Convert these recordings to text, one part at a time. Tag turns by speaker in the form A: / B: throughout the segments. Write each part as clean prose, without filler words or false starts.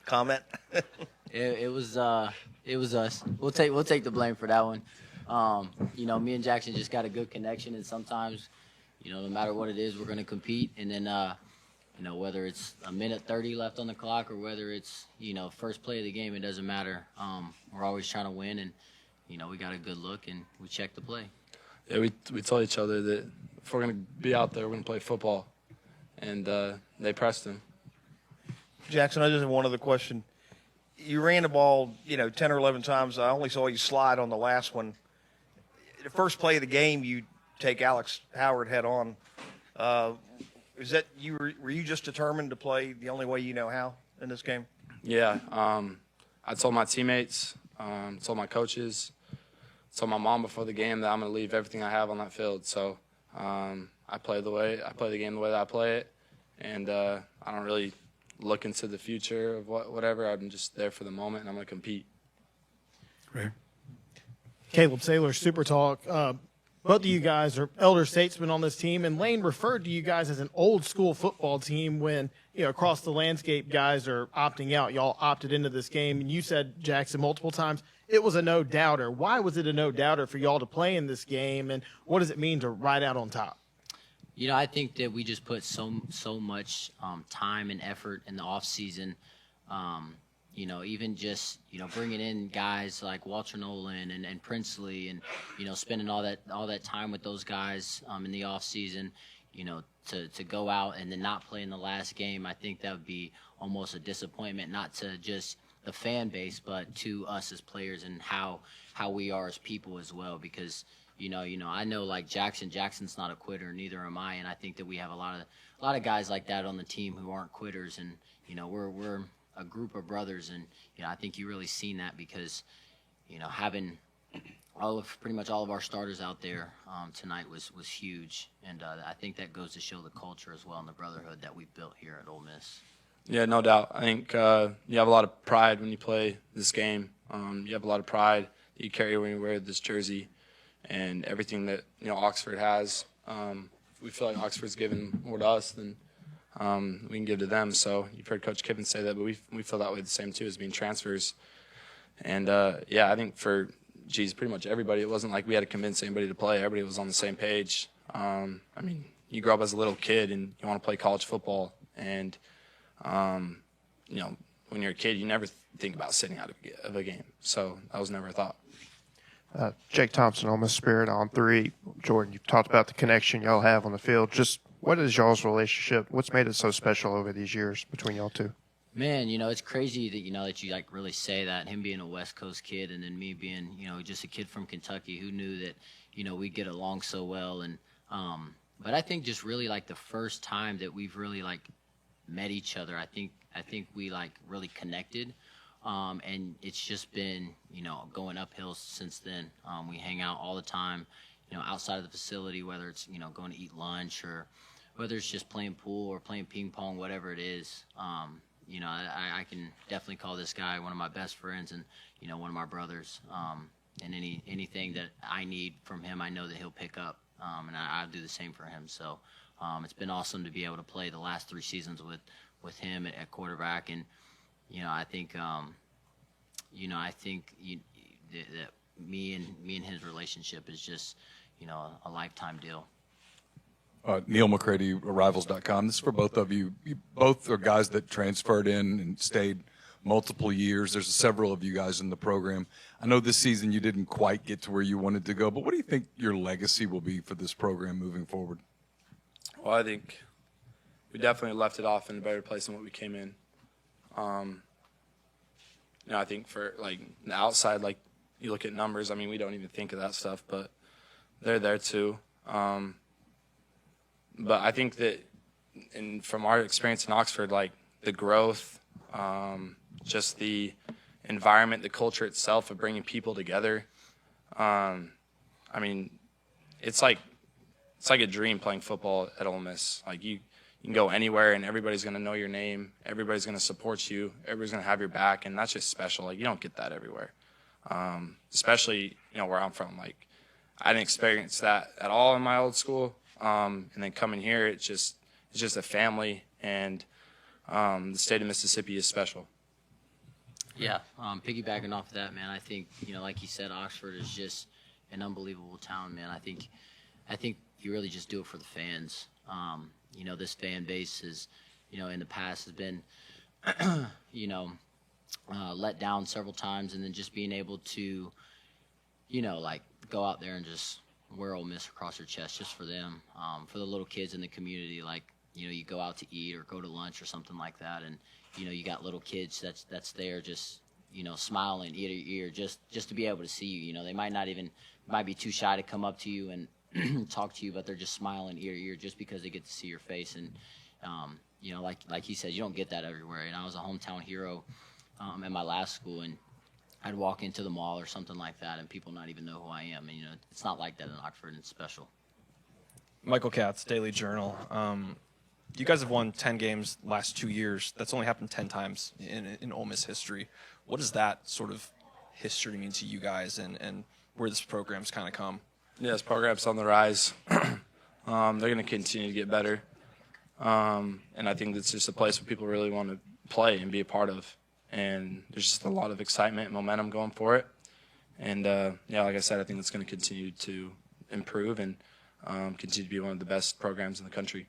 A: comment?
B: It was us. We'll take the blame for that one. Me and Jaxson just got a good connection, and sometimes, no matter what it is, we're going to compete. And then, whether it's a minute 30 left on the clock or whether it's, first play of the game, it doesn't matter. We're always trying to win, and, we got a good look, and we check the play.
C: Yeah, we tell each other that if we're going to be out there, we're going to play football. And they pressed him.
A: Jaxson, I just have one other question. You ran the ball, 10 or 11 times. I only saw you slide on the last one. The first play of the game, you take Alex Howard head on. Is that were you just determined to play the only way you know how in this game?
C: Yeah. I told my teammates, told my coaches, told my mom before the game that I'm going to leave everything I have on that field. So I play the game the way that I play it, and I don't really look into the future of whatever. I'm just there for the moment, and I'm going to compete.
D: Right.
E: Caleb Saylor, Super Talk. Both of you guys are elder statesmen on this team, and Lane referred to you guys as an old-school football team when, across the landscape guys are opting out. Y'all opted into this game, and you said, Jaxson, multiple times, it was a no-doubter. Why was it a no-doubter for y'all to play in this game, and what does it mean to ride out on top?
B: I think that we just put so much time and effort in the off season. Even just bringing in guys like Walter Nolan and Princely, and spending all that time with those guys in the off season. To go out and then not play in the last game, I think that would be almost a disappointment, not to just the fan base, but to us as players and how we are as people as well. Because I know like Jackson's not a quitter, neither am I, and I think that we have a lot of guys like that on the team who aren't quitters, and we're a group of brothers, and I think you really seen that because having pretty much all of our starters out there tonight was huge, and I think that goes to show the culture as well and the brotherhood that we've built here at Ole Miss.
C: Yeah, no doubt. I think you have a lot of pride when you play this game. You have a lot of pride that you carry when you wear this jersey. And everything that Oxford has, we feel like Oxford's given more to us than we can give to them. So you've heard Coach Kiffin say that, but we feel that way the same too, as being transfers. And I think for pretty much everybody, it wasn't like we had to convince anybody to play. Everybody was on the same page. You grow up as a little kid and you want to play college football, and when you're a kid, you never think about sitting out of a game. So that was never a thought.
F: Jake Thompson, Ole Miss Spirit on 3. Jordan, you've talked about the connection y'all have on the field. Just what is y'all's relationship? What's made it so special over these years between y'all two?
B: Man, it's crazy that that you like really say that. Him being a West Coast kid, and then me being just a kid from Kentucky. Who knew that we get along so well? And but I think just really like the first time that we've really like met each other, I think we like really connected. And it's just been, going uphill since then. We hang out all the time, outside of the facility, whether it's, going to eat lunch or whether it's just playing pool or playing ping pong, whatever it is. I can definitely call this guy one of my best friends and, one of my brothers. And anything that I need from him, I know that he'll pick up. And I'll do the same for him. So it's been awesome to be able to play the last 3 seasons with him at quarterback. And, I think that me and his relationship is just, a lifetime deal.
D: Neil McCready, Rivals.com. This is for both of you. You both are guys that transferred in and stayed multiple years. There's several of you guys in the program. I know this season you didn't quite get to where you wanted to go, but what do you think your legacy will be for this program moving forward?
C: Well, I think we definitely left it off in a better place than what we came in. I think for like the outside, like you look at numbers, we don't even think of that stuff, but they're there too. But I think that from our experience in Oxford, like the growth, just the environment, the culture itself of bringing people together. It's like a dream playing football at Ole Miss. Like you can go anywhere and everybody's going to know your name. Everybody's going to support you. Everybody's going to have your back, and that's just special. Like you don't get that everywhere, especially where I'm from. Like I didn't experience that at all in my old school, and then coming here, it's just a family, and the state of Mississippi is special.
B: Yeah, piggybacking off of that, man, I think, like you said, Oxford is just an unbelievable town, man. I think you really just do it for the fans. This fan base is, in the past has been, let down several times, and then just being able to, go out there and just wear Ole Miss across your chest just for them, for the little kids in the community. Like, you go out to eat or go to lunch or something like that, and you got little kids that's there just smiling ear to ear just to be able to see you. They might be too shy to come up to you and talk to you, but they're just smiling ear to ear just because they get to see your face. And like he said, you don't get that everywhere. And I was a hometown hero at my last school, and I'd walk into the mall or something like that, and people not even know who I am. And it's not like that in Oxford, and it's special.
G: Michael Katz, Daily Journal. You guys have won 10 games last 2 years. That's only happened 10 times in Ole Miss history. What does that sort of history mean to you guys, and where this program's kind of come?
C: Yeah, this program's on the rise. They're going to continue to get better. And I think it's just a place where people really want to play and be a part of. And there's just a lot of excitement and momentum going for it. And, like I said, I think it's going to continue to improve and continue to be one of the best programs in the country.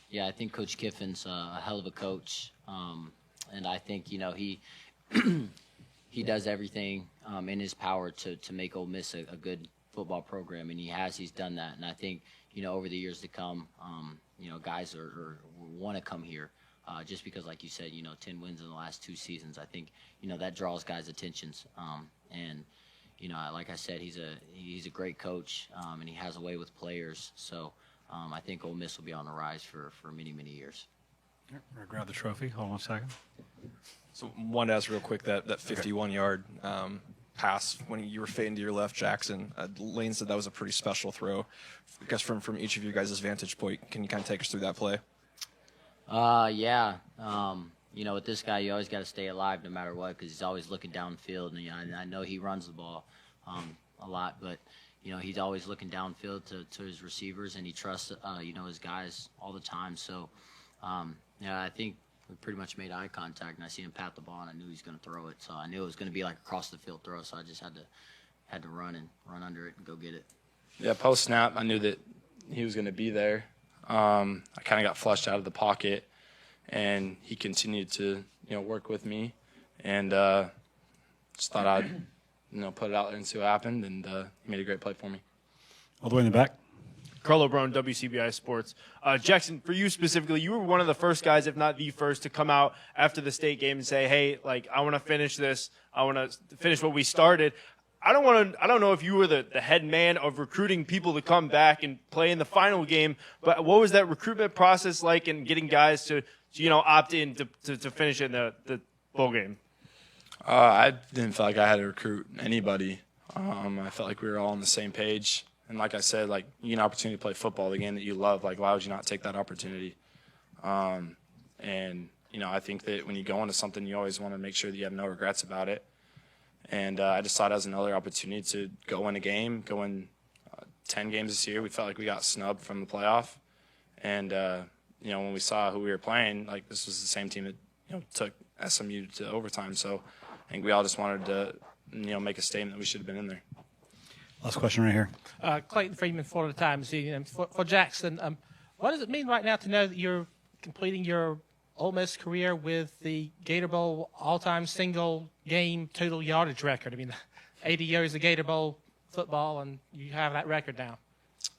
B: Yeah, I think Coach Kiffin's a hell of a coach. And I think, he he does everything in his power to make Ole Miss a good football program, and he's done that. And I think, over the years to come, guys are want to come here just because, like you said, 10 wins in the last 2 seasons. I think, that draws guys' attentions. And, like I said, he's a great coach, and he has a way with players. So I think Ole Miss will be on the rise for many, many years.
H: We're going to grab the trophy. Hold on a second.
G: So wanted to ask real quick that 51-yard pass when you were fading to your left, Jaxson. Lane said that was a pretty special throw. I guess from each of you guys' vantage point, can you kind of take us through that play?
B: Yeah. With this guy, you always got to stay alive no matter what, because he's always looking downfield. And I know he runs the ball a lot, but he's always looking downfield to his receivers, and he trusts his guys all the time. So I think we pretty much made eye contact, and I seen him pat the ball, and I knew he was going to throw it. So I knew it was going to be like across the field throw. So I just had to run under it and go get it.
C: Yeah, post snap, I knew that he was going to be there. I kind of got flushed out of the pocket, and he continued to work with me, and just thought I'd put it out there and see what happened, and he made a great play for me.
H: All the way in the back.
I: Carlo Brown, WCBI Sports. Jaxson, for you specifically, you were one of the first guys, if not the first, to come out after the state game and say, hey, I want to finish this. I want to finish what we started. I don't know if you were the head man of recruiting people to come back and play in the final game, but what was that recruitment process like in getting guys to opt in to finish in the bowl game?
C: I didn't feel like I had to recruit anybody. I felt like we were all on the same page. And like I said, you get an opportunity to play football, the game that you love. Why would you not take that opportunity? And I think that when you go into something, you always want to make sure that you have no regrets about it. And I just saw it as another opportunity to go win a game, go win 10 games this year. We felt like we got snubbed from the playoff. And, when we saw who we were playing, this was the same team that, took SMU to overtime. So I think we all just wanted to, make a statement that we should have been in there.
H: Last question right here.
J: Clayton Freeman, Florida Times. For Jaxson, what does it mean right now to know that you're completing your Ole Miss career with the Gator Bowl all-time single-game total yardage record? I mean, 80 years of Gator Bowl football, and you have that record now.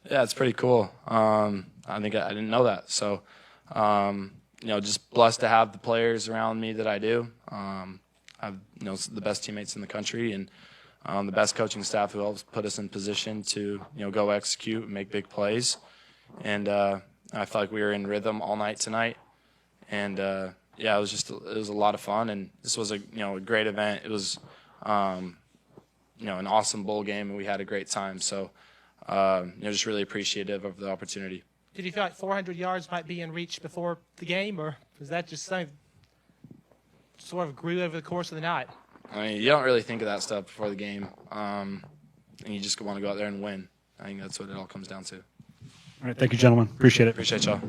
C: Yeah, it's pretty cool. I think I didn't know that. So, just blessed to have the players around me that I do. I have, the best teammates in the country, and the best coaching staff who helps put us in position to, go execute and make big plays. And I felt like we were in rhythm all night tonight. And, it was a lot of fun. And this was a great event. It was, an awesome bowl game, and we had a great time. So, just really appreciative of the opportunity.
J: Did you feel like 400 yards might be in reach before the game, or was that just something sort of grew over the course of the night?
C: I mean, you don't really think of that stuff before the game, and you just want to go out there and win. I think that's what it all comes down to.
H: All right, thank you, gentlemen. Appreciate it.
C: Appreciate y'all.